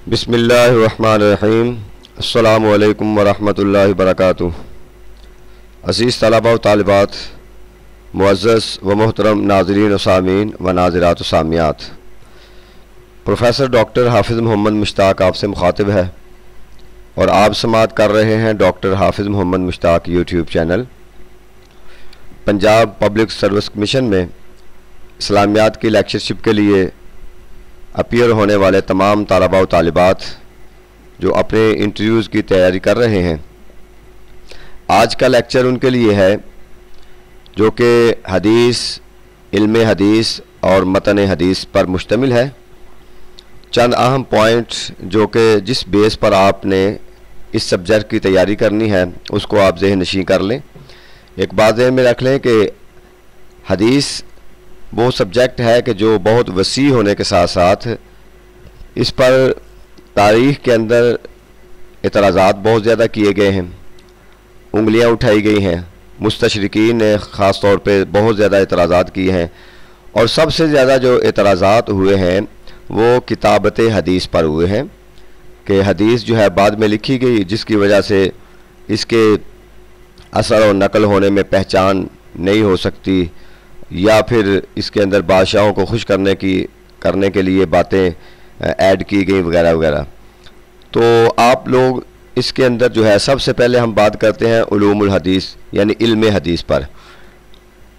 बिस्मिल्लाहिर्रहमानिर्रहीम। अस्सलामु अलैकुम वरहमतुल्लाहि वबरकातुहू। अज़ीज़ तलबा व तालिबात, मुअज़्ज़ज़ व मोहतरम नाज़रीन व सामीन व नाज़िरात व सामियात, प्रोफेसर डॉक्टर हाफिज़ मोहम्मद मुश्ताक आपसे मुखातिब है और आप समाअत कर रहे हैं doctor Hafiz Mohammad Mushtaq YouTube channel. Punjab public service commission में इस्लामियात की लेक्चरशिप के लिए अपीयर होने वाले तमाम तालबा व तालिबात जो अपने इंटरव्यूज़ की तैयारी कर रहे हैं, आज का लेक्चर उनके लिए है जो कि हदीस, इल्म हदीस और मतन हदीस पर मुश्तमिल है। चंद अहम पॉइंट्स जो कि जिस बेस पर आपने इस सब्जेक्ट की तैयारी करनी है उसको आप ज़हन नशीं कर लें। एक बात ज़हन में रख लें कि हदीस वो सब्जेक्ट है कि जो बहुत वसी होने के साथ साथ इस पर तारीख़ के अंदर एतराज़ात बहुत ज़्यादा किए गए हैं, उंगलियां उठाई गई हैं, मुस्तशरिकीन ने ख़ास तौर पे बहुत ज़्यादा एतराज़ात किए हैं और सबसे ज़्यादा जो एतराज़ात हुए हैं वो किताबत हदीस पर हुए हैं कि हदीस जो है बाद में लिखी गई, जिसकी वजह से इसके असर और नकल होने में पहचान नहीं हो सकती, या फिर इसके अंदर बादशाहों को खुश करने के लिए बातें ऐड की गई वगैरह वगैरह। तो आप लोग इसके अंदर जो है सबसे पहले हम बात करते हैं उलूमुल हदीस यानी इल्म हदीस पर।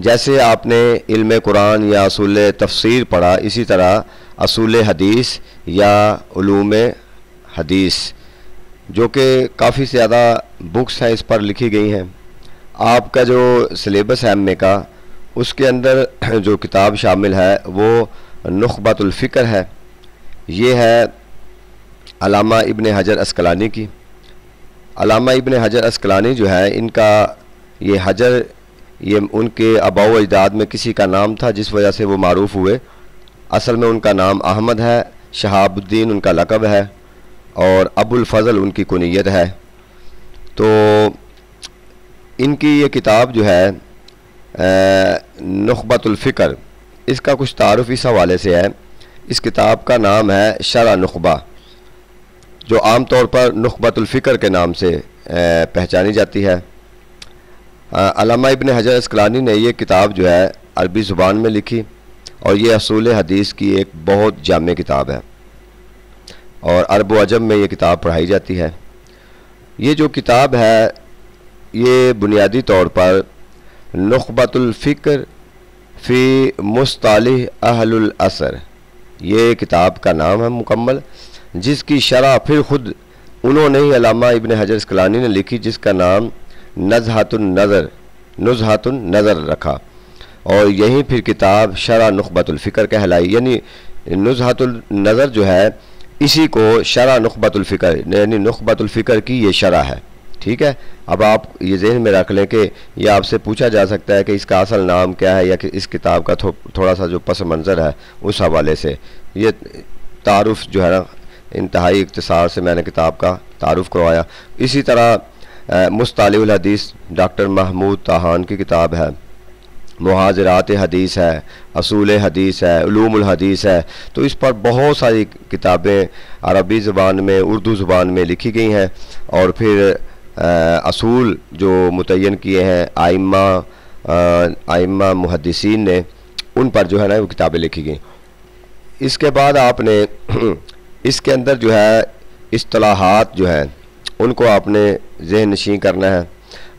जैसे आपने इल्म कुरान या असूल तफसीर पढ़ा, इसी तरह असूल हदीस या उलूम हदीस जो कि काफ़ी ज़्यादा बुक्स हैं इस पर लिखी गई हैं। आपका जो सिलेबस है एमए का, उसके अंदर जो किताब शामिल है वो नुखबतुल फ़िक्र है। ये है अल्लामा इब्न हजर अस्कलानी की। अल्लामा इब्न हजर अस्कलानी जो है, इनका ये हजर ये उनके आबा व अजदाद में किसी का नाम था जिस वजह से वो मारूफ़ हुए। असल में उनका नाम अहमद है, शहाबुद्दीन उनका लक़ब है और अबुल फ़ज़ल उनकी कुनियत है। तो इनकी ये किताब जो है नुखबतुल फ़िक्र, इसका कुछ तारुफ़ इस हवाले से है। इस किताब का नाम है शरह नुखबा, जो आम तौर पर नुखबतुल फ़िक्र के नाम से पहचानी जाती है। अल्लामा इब्न हजर अस्कलानी ने ये किताब जो है अरबी ज़ुबान में लिखी और ये असूल हदीस की एक बहुत जामे किताब है और अरब व अजम में ये किताब पढ़ाई जाती है। ये जो किताब है ये बुनियादी तौर पर नुखबतुल फ़िक्र फ़ी मुस्तलाह अहलुल असर, ये किताब का नाम है मुकम्मल, जिसकी शरह फिर ख़ुद उन्होंने ही अल्लामा इब्न हजर अस्कलानी ने लिखी, जिसका नाम नुज़हतुन नज़र रखा और यही फिर किताब शरह नुखबतुल फ़िक्र कहलाई। यानी नुज़हतुन नज़र जो है इसी को शरह नुखबतुल फ़िक्र यानी नुखबतुल फ़िक्र की ये शरह है। ठीक है, अब आप ये ज़हन में रख लें कि यह आपसे पूछा जा सकता है कि इसका असल नाम क्या है या कि इस किताब का थोड़ा सा जो पस मंज़र है उस हवाले से ये तारुफ़ जो है ना, इंतहाई इख्तिसार से मैंने किताब का तारुफ़ करवाया। इसी तरह मुस्तलाहुल हदीस डॉक्टर महमूद ताहान की किताब है, मुहाज़रात हदीस है, असूल हदीस है, उलूमुल हदीस है। तो इस पर बहुत सारी किताबें अरबी ज़ुबान में, उर्दू ज़ुबान में लिखी गई हैं और फिर असूल जो मुतय्यन किए हैं आइम्मा मुहद्दिसीन ने, उन पर जो है ना वो किताबें लिखी गई। इसके बाद आपने इसके अंदर जो है इस्तिलाहात जो हैं उनको आपने ज़हन नशीं करना है।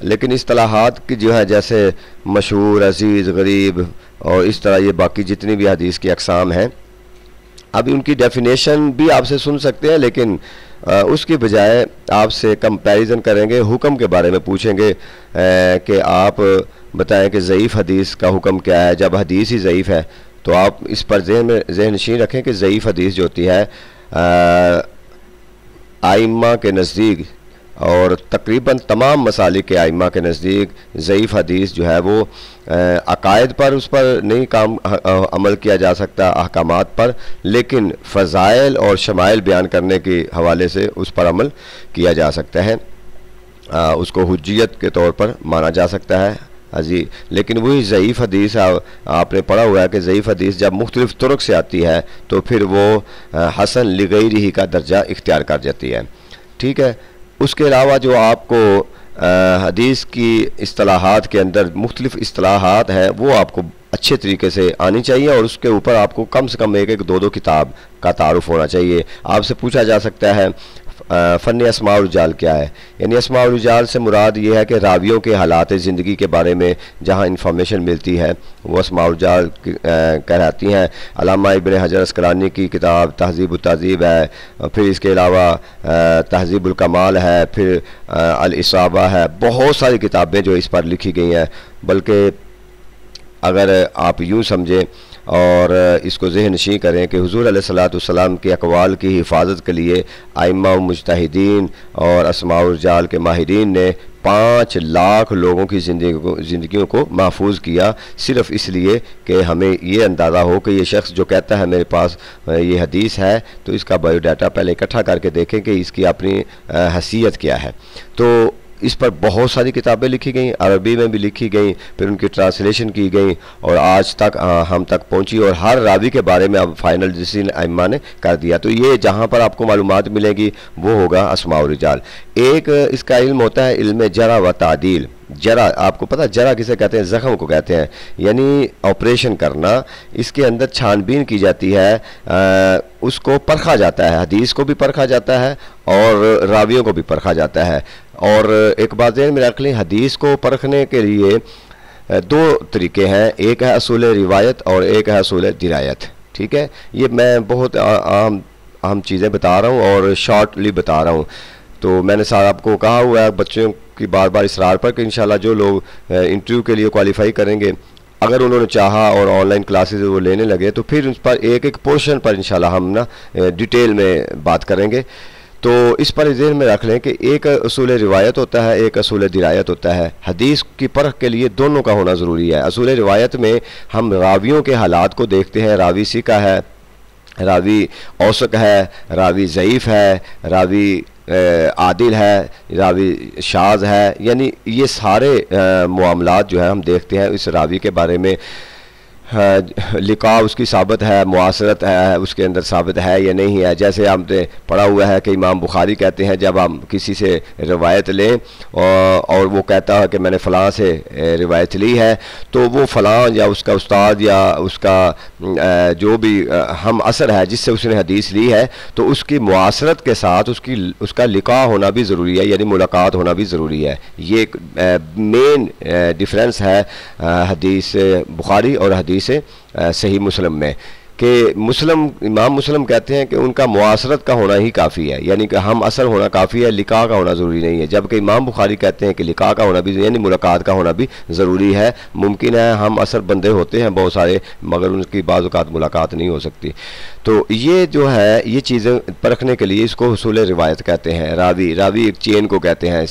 लेकिन इस्तिलाहात की जो है जैसे मशहूर, अज़ीज़, गरीब और इस तरह ये बाकी जितनी भी हदीस की अक़साम हैं, अभी उनकी डेफिनेशन भी आपसे सुन सकते हैं, लेकिन उसके बजाय आपसे कंपैरिजन करेंगे, हुक्म के बारे में पूछेंगे कि आप बताएं कि ज़ईफ़ हदीस का हुक्म क्या है। जब हदीस ही ज़ईफ़ है तो आप इस पर ज़हन नशीं रखें कि ज़ईफ़ हदीस जो होती है आइम्मा के नज़दीक और तकरीबन तमाम मसालिक के आइम्मा के नज़दीक ज़ईफ़ हदीस जो है वो अकायद पर उस पर नहीं अमल किया जा सकता, अहकामात पर, लेकिन फ़ज़ाइल और शमाइल बयान करने के हवाले से उस पर अमल किया जा सकता है। उसको हुज्जियत के तौर पर माना जा सकता है जी, लेकिन वही ज़ईफ़ हदीस आपने पढ़ा हुआ है कि ज़ईफ़ हदीस जब मुख्तलिफ़ तुरुक से आती है तो फिर वो हसन लिगैरिही का दर्जा इख्तियार कर जाती है। ठीक है, उसके अलावा जो आपको हदीस की इस्तिलाहात के अंदर मुख्तलिफ़ इस्तिलाहात हैं वो आपको अच्छे तरीके से आनी चाहिए और उसके ऊपर आपको कम से कम एक एक दो दो किताब का तारुफ होना चाहिए। आपसे पूछा जा सकता है फ़न अस्माउल रिजाल क्या है, यानी अस्माउल रिजाल से मुराद ये है कि रावियों के हालात ज़िंदगी के बारे में जहाँ इंफॉर्मेशन मिलती है वो अस्माउल रिजाल कहलाती हैं। अल्लामा इब्न हजर अस्कलानी की किताब तहज़ीब तहज़ीब है, फिर इसके अलावा तहज़ीबुल कमाल है, फिर अल इसाबा है, बहुत सारी किताबें जो इस पर लिखी गई हैं। बल्कि अगर आप यूँ समझें और इसको ज़हन नशीं करें कि हुज़ूर अलैहिस्सलाम के अक़वाल की हिफाजत के लिए आइम्मा व मुज्तहिदीन और अस्माउल रिजाल के माहिरीन ने 5 लाख लोगों की ज़िंदगियों को महफूज किया, सिर्फ़ इसलिए कि हमें ये अंदाज़ा हो कि ये शख्स जो कहता है मेरे पास ये हदीस है तो इसका बायोडाटा पहले इकट्ठा करके देखें कि इसकी अपनी हैसियत क्या है। तो इस पर बहुत सारी किताबें लिखी गई, अरबी में भी लिखी गई, फिर उनकी ट्रांसलेशन की गई और आज तक हम तक पहुंची और हर रावी के बारे में अब फाइनल डिसीजन आइम्मा ने कर दिया। तो ये जहां पर आपको मालूमात मिलेगी वो होगा अस्माउल रिजाल। एक इसका इल्म होता है इल्म जरा व तादील। जरा आपको पता है जरा किसे कहते हैं? ज़ख़म को कहते हैं, यानी ऑपरेशन करना। इसके अंदर छानबीन की जाती है, उसको परखा जाता है, हदीस को भी परखा जाता है और रावियों को भी परखा जाता है। और एक बात ज़हन में रख लें, हदीस को परखने के लिए 2 तरीके हैं, एक है असूल रिवायत और एक है असूल दिरायत। ठीक है, ये मैं बहुत अहम चीज़ें बता रहा हूँ और शॉर्टली बता रहा हूँ। तो मैंने सारा आपको कहा हुआ है बच्चों की बार बार इसरार पर कि इंशाल्लाह जो लोग इंटरव्यू के लिए क्वालिफाई करेंगे, अगर उन्होंने चाहा और ऑनलाइन क्लासेस वो लेने लगे तो फिर उस पर एक एक पोर्शन पर इंशाल्लाह हम ना डिटेल में बात करेंगे। तो इस पर ज़हन में रख लें कि एक असूल रिवायत होता है, एक असूल दिरायत होता है। हदीस की परख के लिए दोनों का होना ज़रूरी है। असूल रिवायत में हम रावियों के हालात को देखते हैं, रावी सिका है, रावी औसक है, रावी ज़ईफ़ है, रावी आदिल है, रावी शाज है, यानी ये सारे मामलात जो है हम देखते हैं इस रावी के बारे में। लिका उसकी साबित है, मुआसरत है उसके अंदर साबित है या नहीं है। जैसे हमने पढ़ा हुआ है कि इमाम बुखारी कहते हैं जब हम किसी से रिवायत लें और वो कहता है कि मैंने फ़लाँ से रिवायत ली है, तो वो फ़लाँ या उसका उस्ताद या उसका जो भी हम असर है जिससे उसने हदीस ली है, तो उसकी मुआसरत के साथ उसका लिका होना भी ज़रूरी है, यानी मुलाकात होना भी ज़रूरी है। ये एक मेन डिफरेंस है हदीस बुखारी और हदीस से सही मुस्लिम में, कि इमाम मुस्लिम कहते हैं कि उनका मुआसरत का होना ही काफ़ी है, यानी कि हम असर होना काफ़ी है, लिका का होना ज़रूरी नहीं है। जबकि इमाम बुखारी कहते हैं कि लिका का होना भी यानी मुलाकात का होना भी ज़रूरी है। मुमकिन है हम असर बंदे होते हैं बहुत सारे, मगर उनकी बाज़ औक़ात मुलाकात नहीं हो सकती। तो ये जो है ये चीज़ें परखने के लिए इसको हुसूल रिवायत कहते हैं। रावी एक चेन को कहते हैं,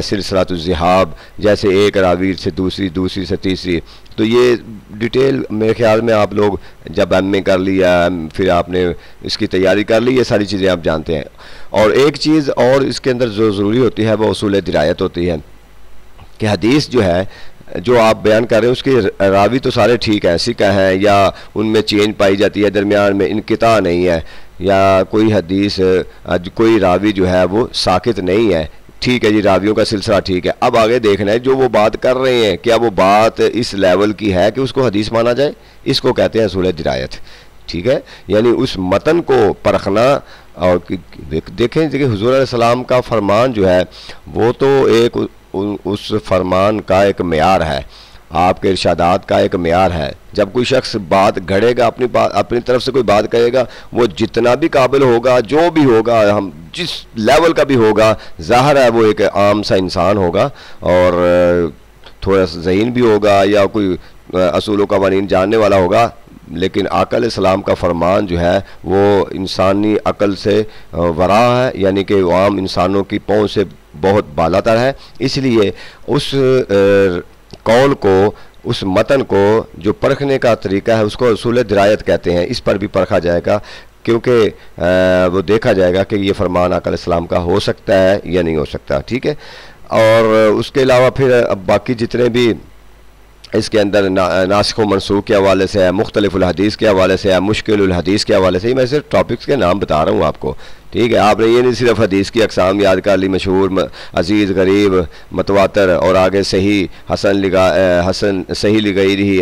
सिलसिलातुज़्ज़िहाब, जैसे एक रावी से दूसरी से तीसरी। तो ये डिटेल मेरे ख्याल में आप लोग जब एमए कर लिया फिर आपने इसकी तैयारी कर ली, ये सारी चीज़ें आप जानते हैं। और एक चीज़ और इसके अंदर जो ज़रूरी होती है वो उसूल दिरायत होती है कि हदीस जो है जो आप बयान कर रहे हैं उसके रावी तो सारे ठीक हैं, सिका हैं, या उनमें चेंज पाई जाती है, दरमियान में इनकिता नहीं है, या कोई हदीस कोई रावी जो है वो साकित नहीं है। ठीक है जी, रावियों का सिलसिला ठीक है। अब आगे देखना है जो वो बात कर रहे हैं क्या वो बात इस लेवल की है कि उसको हदीस माना जाए, इसको कहते हैं उसूल दिरायत। ठीक है, यानी उस मतन को परखना। और देखें हुज़ूर अलैहिस्सलाम का फरमान जो है वो तो एक उस फरमान का एक मेयार है, आपके इरशादात का एक मेयार है। जब कोई शख्स बात घड़ेगा अपनी तरफ से कोई बात कहेगा, वो जितना भी काबिल होगा, जो भी होगा, हम जिस लेवल का भी होगा, ज़ाहिर है वो एक आम सा इंसान होगा और थोड़ा सा ज़हीन भी होगा या कोई असूल कवानीन जानने वाला होगा। लेकिन आका अलैहिस्सलाम का फरमान जो है वो इंसानी अकल से वरा है, यानी कि आम इंसानों की पहुँच से बहुत बालातर है। इसलिए उस कौल को, उस मतन को जो परखने का तरीका है उसको उसूल दिरायत कहते हैं। इस पर भी परखा जाएगा क्योंकि वो देखा जाएगा कि ये फरमान आका अलैहिस्सलाम का हो सकता है या नहीं हो सकता। ठीक है, और उसके अलावा फिर अब बाकी जितने भी इसके अंदर नासिख व मनसूख के हवाले से है, मुख्तलिफुल हदीस के हवाले से है, मुश्किलुल हदीस के हवाले से। मैं सिर्फ टॉपिक्स के नाम बता रहा हूँ आपको, ठीक है। आपने ये नहीं सिर्फ हदीस की अक़साम याद कर ली, मशहूर, अजीज़, गरीब, मतवातर और आगे सही, हसन सही लिगैरिही,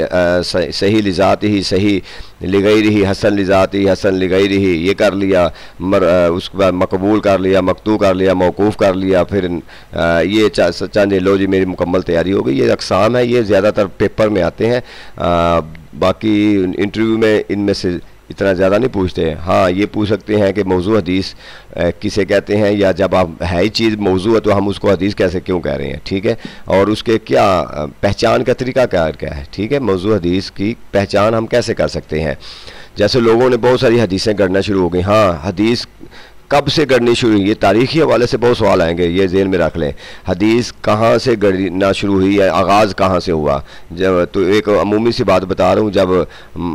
सही लिज़ातिही, सही लिगैरिही, हसन लिज़ातिही, हसन लिगैरिही, ये कर लिया। उसके बाद मकबूल कर लिया, मकतू कर लिया, मौकूफ़ कर लिया। फिर ये चंद लो जी मेरी मुकम्मल तैयारी हो गई। ये अक़साम है, ये ज़्यादातर पेपर में आते हैं, बाकी इंटरव्यू में इनमें से इतना ज़्यादा नहीं पूछते हैं। हाँ, ये पूछ सकते हैं कि मौजू हदीस किसे कहते हैं, या जब आप है ही चीज़ मौजू है तो हम उसको हदीस कैसे क्यों कह रहे हैं, ठीक है। और उसके क्या पहचान का तरीका क्या है, ठीक है। मौजू हदीस की पहचान हम कैसे कर सकते हैं। जैसे लोगों ने बहुत सारी हदीसें गढ़ना शुरू हो गई। हाँ, हदीस कब से गढ़नी शुरू हुई, ये तारीख़ी हवाले से बहुत सवाल आएंगे, ये ज़हन में रख लें। हदीस कहाँ से गढ़ना शुरू हुई है, आगाज़ कहाँ से हुआ। जब तो एक अमूमी सी बात बता रहा हूँ, जब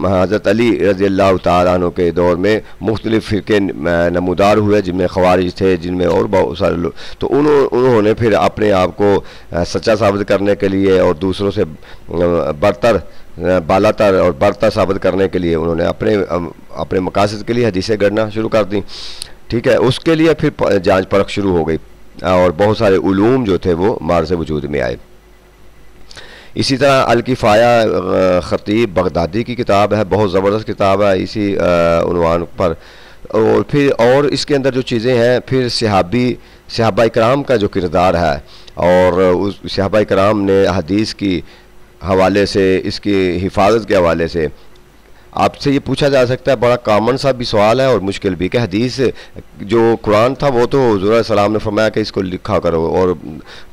हज़रत अली रज़ियल्लाहु तआला अन्हु के दौर में मुख्तलिफ़ फ़िरक़े नमूदार हुए, जिनमें ख़वारिज थे, जिनमें और बहुत सारे लोग, तो उन्होंने फिर अपने आप को सच्चा साबित करने के लिए और दूसरों से बरतर, बालातर और बरतर साबित करने के लिए उन्होंने अपने मकासद के लिए हदीसें गढ़ना शुरू कर दी, ठीक है। उसके लिए फिर जांच परख शुरू हो गई और बहुत सारे उलूम जो थे वो मार से वजूद में आए। इसी तरह अल-किफ़ाया ख़तीब बगदादी की किताब है, बहुत ज़बरदस्त किताब है इसी उन्वान पर। और फिर और इसके अंदर जो चीज़ें हैं, फिर सहाबा इकराम का जो किरदार है, और उस सहाबा इकराम ने हदीस की हवाले से, इसकी हिफाजत के हवाले से आपसे ये पूछा जा सकता है, बड़ा कॉमन सा भी सवाल है और मुश्किल भी, कि हदीस जो कुरान था वो तो हुज़ूर सलाम ने फरमाया कि इसको लिखा करो, और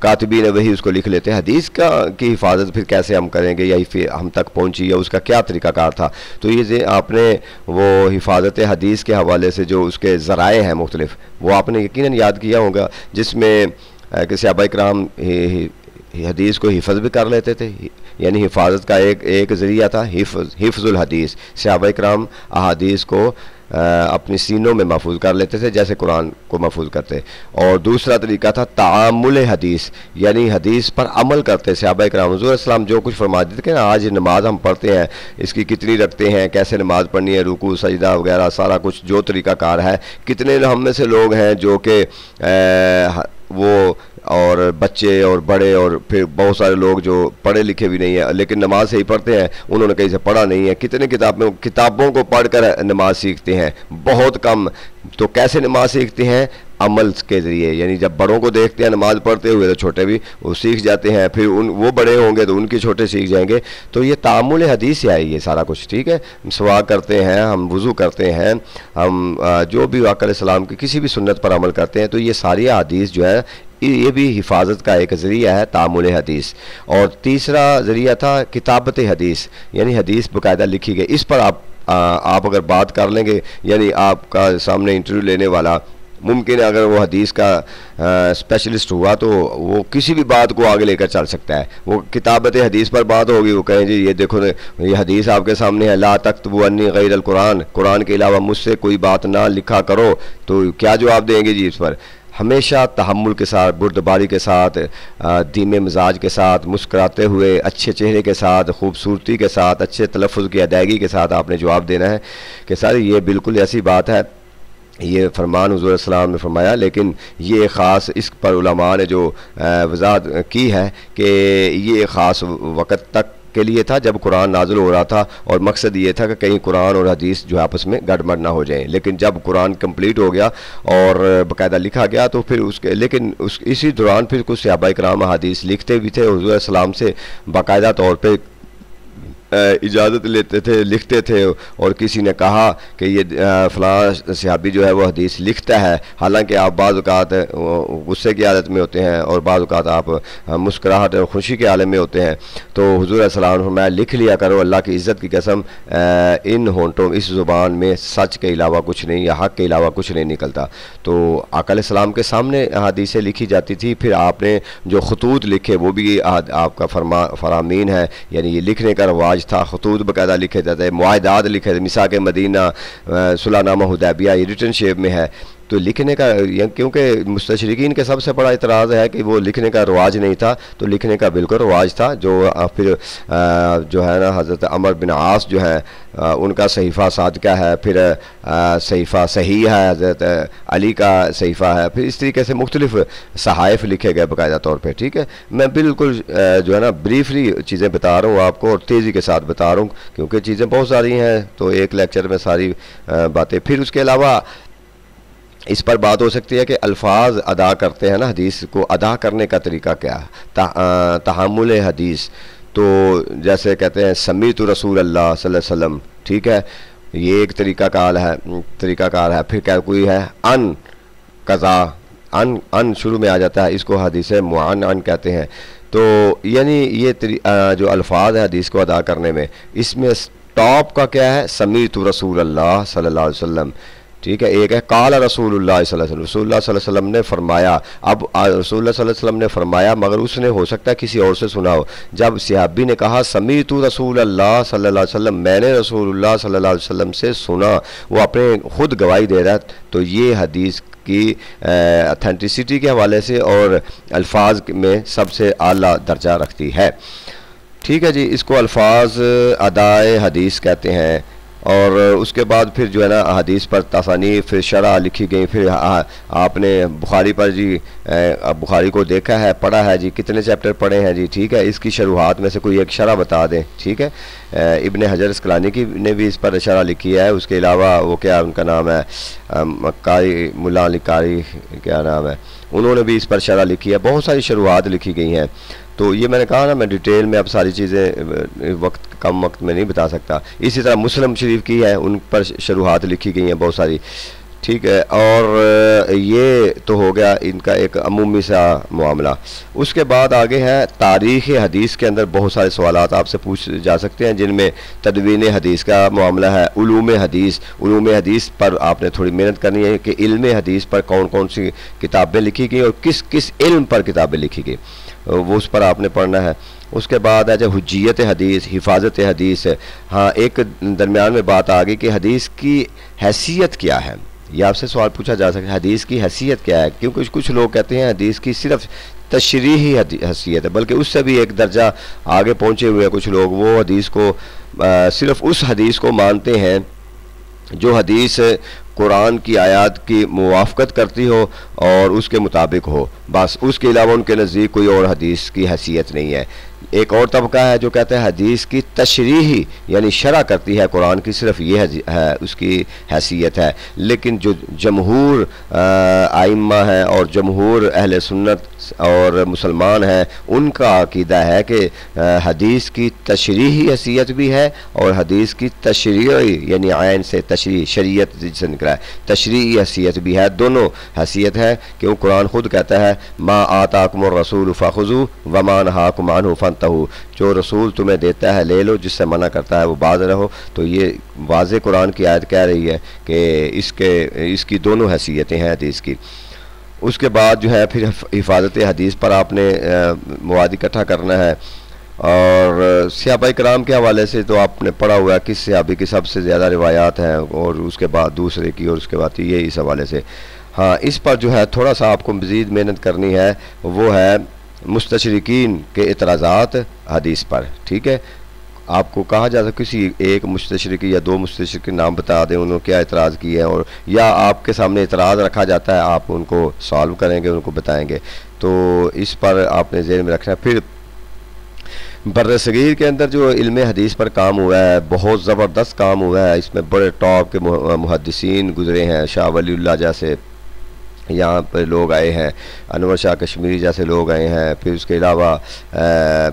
कातिबी ने वही उसको लिख लेते हैं। हदीस की हिफाजत फिर कैसे हम करेंगे, या फिर हम तक पहुंची, या उसका क्या तरीक़ाकार था। तो ये आपने वो हिफाजत हदीस के हवाले से जो उसके ज़राए हैं मुख्तलिफ, वो आपने यकीनन याद किया होगा, जिसमें कि सहाबा इकराम हदीस को हिफ़्ज़ भी कर लेते थे, यानी हिफाजत का एक ज़रिया था हिफ्ज़ुल हदीस। सहाबा इकराम अहादीस को अपनी सीनों में महफूज कर लेते थे, जैसे कुरान को महफूज करते। और दूसरा तरीका था तामुल हदीस, यानी हदीस पर अमल करते। सहाबा इकराम हुज़ूर सल्लल्लाहु अलैहि वसल्लम जो कुछ फरमा देते थे ना, आज नमाज हम पढ़ते हैं, इसकी कितनी रखते हैं, कैसे नमाज पढ़नी है, रुकू सजदा वगैरह सारा कुछ जो तरीक़ाकार है। कितने हम में से लोग हैं जो कि वो और बच्चे और बड़े और फिर बहुत सारे लोग जो पढ़े लिखे भी नहीं है लेकिन नमाज से ही पढ़ते हैं, उन्होंने कहीं से पढ़ा नहीं है। कितने किताबों को पढ़कर नमाज सीखते हैं, बहुत कम। तो कैसे नमाज सीखते हैं, अमल के ज़रिए, यानी जब बड़ों को देखते हैं नमाज पढ़ते हुए तो छोटे भी वो सीख जाते हैं, फिर वो बड़े होंगे तो उनके छोटे सीख जाएंगे। तो ये तामुल हदीस से है ये सारा कुछ, ठीक है। सवा करते हैं, हम वज़ू करते हैं, हम जो भी आका अलैहिस्सलाम की किसी भी सुन्नत पर अमल करते हैं, तो ये सारी हदीस जो है ये भी हिफाजत का एक ज़रिया है, तामुल हदीस। और तीसरा ज़रिया था किताबत हदीस, यानी हदीस बाकायदा लिखी गई। इस पर आप अगर बात कर लेंगे, यानी आपका सामने इंटरव्यू लेने वाला मुमकिन है अगर वो हदीस का स्पेशलिस्ट हुआ तो वो किसी भी बात को आगे लेकर चल सकता है। वो किताबत हदीस पर बात होगी, वो कहें जी ये देखो ये हदीस आपके सामने है, ला तक्तबू अन्नी गैरल कुरान, कुरान के अलावा मुझसे कोई बात ना लिखा करो, तो क्या जवाब देंगे जी इस पर। हमेशा तहम्मुल के साथ, बुर्दबारी के साथ, धीमे मिजाज के साथ, मुस्कुराते हुए, अच्छे चेहरे के साथ, खूबसूरती के साथ, अच्छे तलफ़्फ़ुज़ की अदायगी के साथ आपने जवाब देना है कि सर ये बिल्कुल ऐसी बात है, ये फरमान हुज़ूर सल्लल्लाहु अलैहि वसल्लम ने फरमाया। लेकिन ये ख़ास इस पर उलमा ने जो वज़ाहत की है कि ये ख़ास वक़्त तक के लिए था जब कुरान नाज़िल हो रहा था, और मकसद ये था कि कहीं कुरान और हदीस जो आपस में गड़बड़ ना हो जाएं। लेकिन जब कुरान कंप्लीट हो गया और बाकायदा लिखा गया तो फिर इसी दौरान फिर कुछ सहाबा इकराम हदीस लिखते भी थे, हुज़ूर सल्लल्लाहु अलैहि वसल्लम से बाकायदा तौर पर इजाज़त लेते थे, लिखते थे। और किसी ने कहा कि ये फ़लाँ सहाबी जो है वो हदीस लिखता है, हालांकि आप बाज़ औक़ात गुस्से की हालत में होते हैं और बाज़ औक़ात आप मुस्कुराहट और खुशी के आलम में होते हैं। तो हुज़ूर सल्लल्लाहु अलैहि वसल्लम फरमाया लिख लिया करो, अल्लाह की इज़्ज़त की कसम इन होंठों, इस ज़ुबान में सच के अलावा कुछ नहीं या हक़ के अलावा कुछ नहीं निकलता। तो आका अलैहिस्सलाम के सामने हदीसें लिखी जाती थी, फिर आपने जो खतूत लिखे वो भी आपका फरामीन है, यानी ये लिखने का रवाज था। खतूत बाकायदा लिखे जाते हैं, मुआहदात लिखे थे, मिसाक मदीना, सुलहनामा हुदैबिया, ये रिटन शेप में है। तो लिखने का, क्योंकि मुस्तशरिकीन के सबसे बड़ा इतराज़ है कि वो लिखने का रवाज नहीं था, तो लिखने का बिल्कुल रवाज था। जो फिर जो है ना हज़रत अमर बिन आस जो है उनका सहीफ़ा सादका है, फिर सहीफ़ा सही है, हज़रत अली का सहीफ़ा है, फिर इस तरीके से मुख्तलिफ सहाइफ लिखे गए बाकायदा तौर पर। ठीक है, मैं बिल्कुल जो है ना ब्रीफली चीज़ें बता रहा हूँ आपको और तेज़ी के साथ बता रहा हूँ, क्योंकि चीज़ें बहुत सारी हैं तो एक लेक्चर में सारी बातें। फिर उसके अलावा इस पर बात हो सकती है कि अल्फाज अदा करते हैं ना, हदीस को अदा करने का तरीका क्या है, तहम्मुल हदीस। तो जैसे कहते हैं समीतु रसूल अल्लाह सल्लल्लाहु अलैहि वसल्लम, ठीक है, ये एक तरीक़ाकार है। फिर क्या कोई है अन कज़ा, अन शुरू में आ जाता है, इसको हदीस मुअन्न कहते हैं। तो यानी ये जो अल्फाज है हदीस को अदा करने में, इसमें टॉप का क्या है, समीतु रसूल अल्लाह सल्लल्लाहु अलैहि वसल्लम। ठीक है, एक है काला रसूलुल्लाह सल्लल्लाहु अलैहि वसल्लम, रसूलुल्लाह सल्लल्लाहु अलैहि वसल्लम ने फरमाया। अब रसूलुल्लाह सल्लल्लाहु अलैहि वसल्लम ने फरमाया, मगर उसने हो सकता है किसी और से सुना हो। जब सहाबी ने कहा समीतु रसूलुल्लाह सल्लल्लाहु अलैहि वसल्लम, मैंने रसूलुल्लाह सल्लल्लाहु अलैहि वसल्लम से सुना, वो अपने खुद गवाही दे रहा है, तो ये हदीस की अथेंटिसिटी के हवाले से और अल्फाज में सबसे आला दर्जा रखती है। ठीक है जी, इसको अल्फाज अदाए हदीस कहते हैं। और उसके बाद फिर जो है ना हदीस पर तसानीफ, फिर शरह लिखी गई। फिर आपने बुखारी पर जी बुखारी को देखा है, पढ़ा है जी, कितने चैप्टर पढ़े हैं जी। ठीक है, इसकी शुरुआत में से कोई एक शरह बता दें। ठीक है, इब्ने हजर अस्कलानी की ने भी इस पर शरह लिखी है। उसके अलावा वो क्या उनका नाम है, कारी मुल्ला अली कारी क्या नाम है, उन्होंने भी इस पर शरह लिखी है। बहुत सारी शुरुआत लिखी गई हैं। तो ये मैंने कहा ना, मैं डिटेल में अब सारी चीज़ें कम वक्त में नहीं बता सकता। इसी तरह मुस्लिम शरीफ की है, उन पर शुरुआत लिखी गई हैं बहुत सारी। ठीक है, और ये तो हो गया इनका एक अमूमी सा मामला। उसके बाद आगे है तारीख़ हदीस के अंदर बहुत सारे सवालात आपसे पूछ जा सकते हैं, जिनमें तदवीन हदीस का मामला है, उलूम हदीस पर आपने थोड़ी मेहनत करनी है कि इल्म हदीस पर कौन कौन सी किताबें लिखी गई और किस किस इल्म पर किताबें लिखी गई, वो उस पर आपने पढ़ना है। उसके बाद है जो हुज्जियत हदीस, हिफाजत हदीस। हाँ, एक दरमियान में बात आ गई कि हदीस की हैसियत क्या है। ये आपसे सवाल पूछा जा सकता है, हदीस की हैसियत क्या है, क्योंकि कुछ लोग कहते हैं हदीस की सिर्फ तशरीही हैसियत है, बल्कि उससे भी एक दर्जा आगे पहुँचे हुए हैं कुछ लोग। वो हदीस को सिर्फ उस हदीस को मानते हैं जो हदीस कुरान की आयत की मुवाफ़क़त करती हो और उसके मुताबिक हो, बस उसके अलावा उनके नज़दीक कोई और हदीस की हैसियत नहीं है। एक और तबका है जो कहते हैं हदीस की तशरीही यानी शरह करती है कुरान की, सिर्फ ये है उसकी हैसियत है। लेकिन जो जमहूर आइम्मा है और जमहूर अहले सुन्नत और मुसलमान हैं, उनका अकीदा है कि हदीस की तशरीही हैसियत भी है और हदीस की तशरीही यानी आयन से तशरीह शरीयत जिससे निकला है, तशरीही हैसियत भी है। दोनों हैसियत है, क्यों कुरान खुद कहता है मा आताकुमुर रसूल फ़ख़ुज़ू व मा नहाकुम अन्हु फंतहू, जो रसूल तुम्हें देता है ले लो, जिससे मना करता है वो बाज रहो। तो ये वाज़े कुरान की आयत कह रही है कि इसकी दोनों हैसियतें हैं हदीस की। उसके बाद जो है फिर हिफाजत हदीस पर आपने मवाद इकट्ठा करना है। और सहाबा कराम के हवाले से तो आपने पढ़ा हुआ है किस सहाबी की सबसे ज़्यादा रिवायात हैं, और उसके बाद दूसरे की, और उसके बाद ये इस हवाले से। हाँ, इस पर जो है थोड़ा सा आपको मज़ीद मेहनत करनी है, वो है मुस्तशरिकीन के इतराज़ात हदीस पर। ठीक है, आपको कहा जा सकता किसी एक मुस्तशरिक या दो मुस्तशरिक के नाम बता दें उन्होंने क्या इतराज़ किए हैं, और या आपके सामने इतराज़ रखा जाता है, आप उनको सॉल्व करेंगे, उनको बताएंगे। तो इस पर आपने ज़हन में रखना है। फिर बर्र सगीर के अंदर जो इल्म हदीस पर काम हुआ है, बहुत ज़बरदस्त काम हुआ है। इसमें बड़े टॉप के मुहद्दिसीन गुज़रे हैं, शाह वलीउल्लाह जैसे यहाँ पर लोग आए हैं, अनवर शाह कश्मीरी जैसे लोग आए हैं, फिर उसके अलावा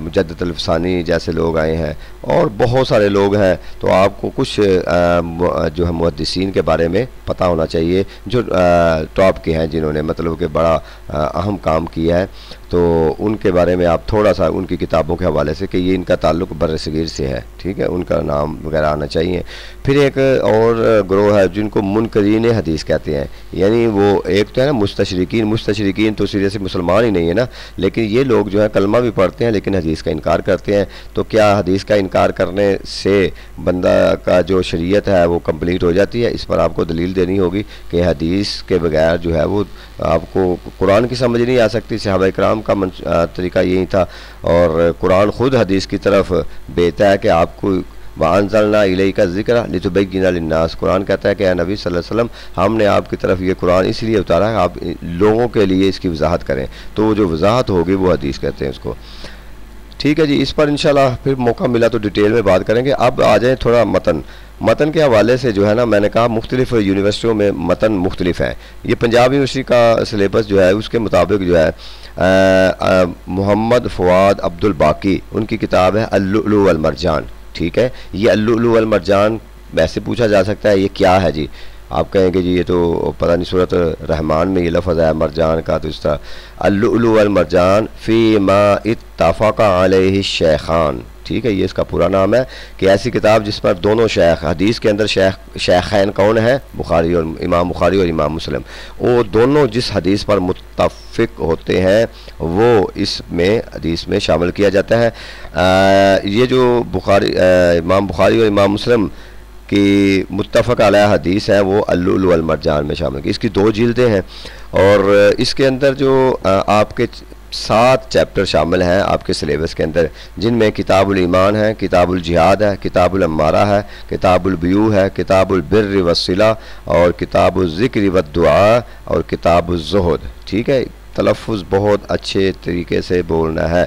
मुजद्दिद अल-फ़सानी जैसे लोग आए हैं, और बहुत सारे लोग हैं। तो आपको कुछ जो है मुहद्दिसीन के बारे में पता होना चाहिए जो टॉप के हैं, जिन्होंने मतलब कि बड़ा अहम काम किया है। तो उनके बारे में आप थोड़ा सा उनकी किताबों के हवाले से कि ये इनका ताल्लुक़ बर्रसगीर से है, ठीक है, उनका नाम वगैरह आना चाहिए। फिर एक और ग्रोह है जिनको मुनकरीन हदीस कहते हैं, यानी वो एक तो है ना मुस्तशरिकीन तो सीधे से मुसलमान ही नहीं है ना, लेकिन ये लोग जो है कलमा भी पढ़ते हैं लेकिन हदीस का इनकार करते हैं। तो क्या हदीस का इनकार करने से बंदा का जो शरीयत है वो कंप्लीट हो जाती है? इस पर आपको दलील देनी होगी कि हदीस के बगैर जो है वो आपको कुरान की समझ नहीं आ सकती। सहाबा इकराम का तरीका यही था, और कुरान ख़ुद हदीस की तरफ बेहता है कि आपको वांज़लना इलैका ज़िक्रा लितुबय्यिना लिन्नास, कुरान कहता है कि नबी सल्लल्लाहु अलैहि वसल्लम हमने आपकी तरफ ये कुरान इसलिए उतारा है आप लोगों के लिए इसकी वजाहत करें। तो जो वजाहत होगी वो हदीस कहते हैं उसको। ठीक है जी, इस पर इंशाल्लाह फिर मौका मिला तो डिटेल में बात करेंगे। अब आ जाए थोड़ा मतन के हवाले से। जो है ना, मैंने कहा मुख्तलिफ यूनिवर्सिटियों में मतन मुख्तलिफ हैं। ये पंजाब यूनिवर्सिटी का सिलेबस जो है उसके मुताबिक जो है मोहम्मद फवाद अब्दुल बाकी उनकी किताब है अल-लुअलु वल मरजान। ठीक है, ये अल-लुअलु वल मरजान वैसे पूछा जा सकता है ये क्या है जी। आप कहेंगे जी ये तो पता नहीं सूरत रहमान में ये लफ्ज़ है मरजान का, तो इस तरह अल-लुअलु वल मरजान फ़ी मा इत्तफ़क़ा अलैहि शेखान। ठीक है, ये इसका पूरा नाम है कि ऐसी किताब जिस पर दोनों शेख, हदीस के अंदर शेखैन कौन है? बुखारी और इमाम मुस्लिम, वो दोनों जिस हदीस पर मुत्तफ़िक होते हैं वो इसमें हदीस में शामिल किया जाता है। ये जो इमाम बुखारी और इमाम मुस्लिम कि मुत्तफ़क़ अलैह हदीस है वो अल-लुअलु वल मरजान में शामिल की। इसकी 2 जिल्दें हैं और इसके अंदर जो आपके 7 चैप्टर शामिल हैं आपके सिलेबस के अंदर, जिनमें किताबुल ईमान है, किताबुल जिहाद है, किताबुल अम्मारा है, किताबुल बियू है, किताबुल बिर्र वस्सिला और किताबुल ज़िक्र वद्दुआ और किताबुल ज़ुहद। ठीक है, तलफ़्फ़ुज़ बहुत अच्छे तरीके से बोलना है।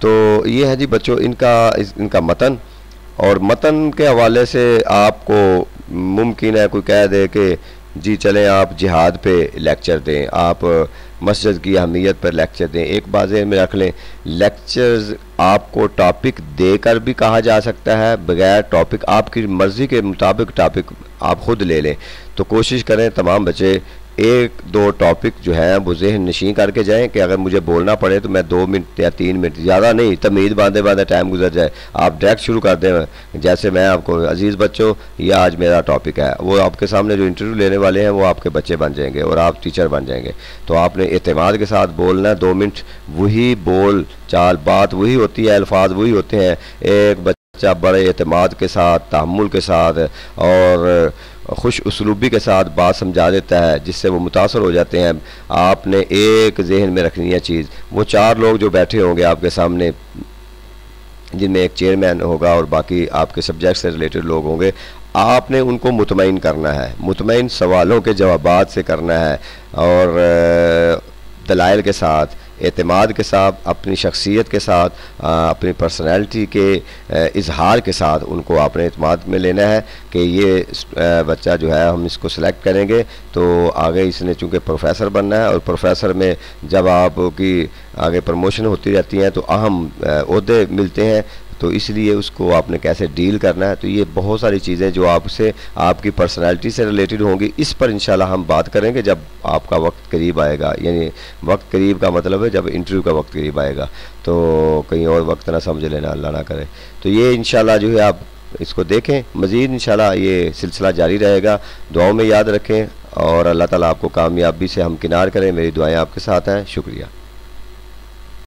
तो ये है जी बच्चों इनका मतन। और मतन के हवाले से आपको मुमकिन है कोई कह दे कि जी चलें आप जिहाद पे लेक्चर दें, आप मस्जिद की अहमियत पर लेक्चर दें। एक बात में रख लें, लेक्चर्स आपको टॉपिक देकर भी कहा जा सकता है, बगैर टॉपिक आपकी मर्ज़ी के मुताबिक टॉपिक आप ख़ुद ले लें। तो कोशिश करें तमाम बच्चे 1-2 टॉपिक जो है वो ज़हन नशीं करके जाएं कि अगर मुझे बोलना पड़े तो मैं 2 मिनट या 3 मिनट, ज़्यादा नहीं, तमीज़ बांधे टाइम गुजर जाए। आप डायरेक्ट शुरू कर दें। जैसे मैं आपको अजीज़ बच्चों, ये आज मेरा टॉपिक है, वो आपके सामने जो इंटरव्यू लेने वाले हैं वो आपके बच्चे बन जाएंगे और आप टीचर बन जाएंगे। तो आपने एतमाद के साथ बोलना है। 2 मिनट वही बोल चाल बात वही होती है, अल्फाज वही होते हैं। एक बच्चा बड़े एतमाद के साथ, तहम्मुल के साथ और खुश उसलूबी के साथ बात समझा देता है जिससे वो मुतासर हो जाते हैं। आपने एक जहन में रखनी है चीज़, वो 4 लोग जो बैठे होंगे आपके सामने, जिनमें एक चेयरमैन होगा और बाकी आपके सब्जेक्ट से रिलेटेड लोग होंगे, आपने उनको मुतमईन करना है। मुतमईन सवालों के जवाबात से करना है और दलाइल के साथ, एतमाद के साथ, अपनी शख्सियत के साथ, अपनी पर्सनैलिटी के इजहार के साथ उनको अपने एतमाद में लेना है कि ये बच्चा जो है हम इसको सिलेक्ट करेंगे तो आगे इसने चूँकि प्रोफेसर बनना है और प्रोफेसर में जब आपकी आगे प्रमोशन होती रहती हैं तो अहम ओहदे मिलते हैं, तो इसलिए उसको आपने कैसे डील करना है। तो ये बहुत सारी चीज़ें जो आपसे आपकी पर्सनैलिटी से रिलेटेड होंगी, इस पर इंशाल्लाह हम बात करेंगे जब आपका वक्त करीब आएगा। यानी वक्त करीब का मतलब है जब इंटरव्यू का वक्त करीब आएगा, तो कहीं और वक्त ना समझ लेना, अल्लाह ना करे। तो ये इंशाल्लाह जो है आप इसको देखें, मज़ीद इंशाल्लाह ये सिलसिला जारी रहेगा। दुआओं में याद रखें और अल्लाह ताला आपको कामयाबी से हमकिनार करें। मेरी दुआएँ आपके साथ हैं। शुक्रिया।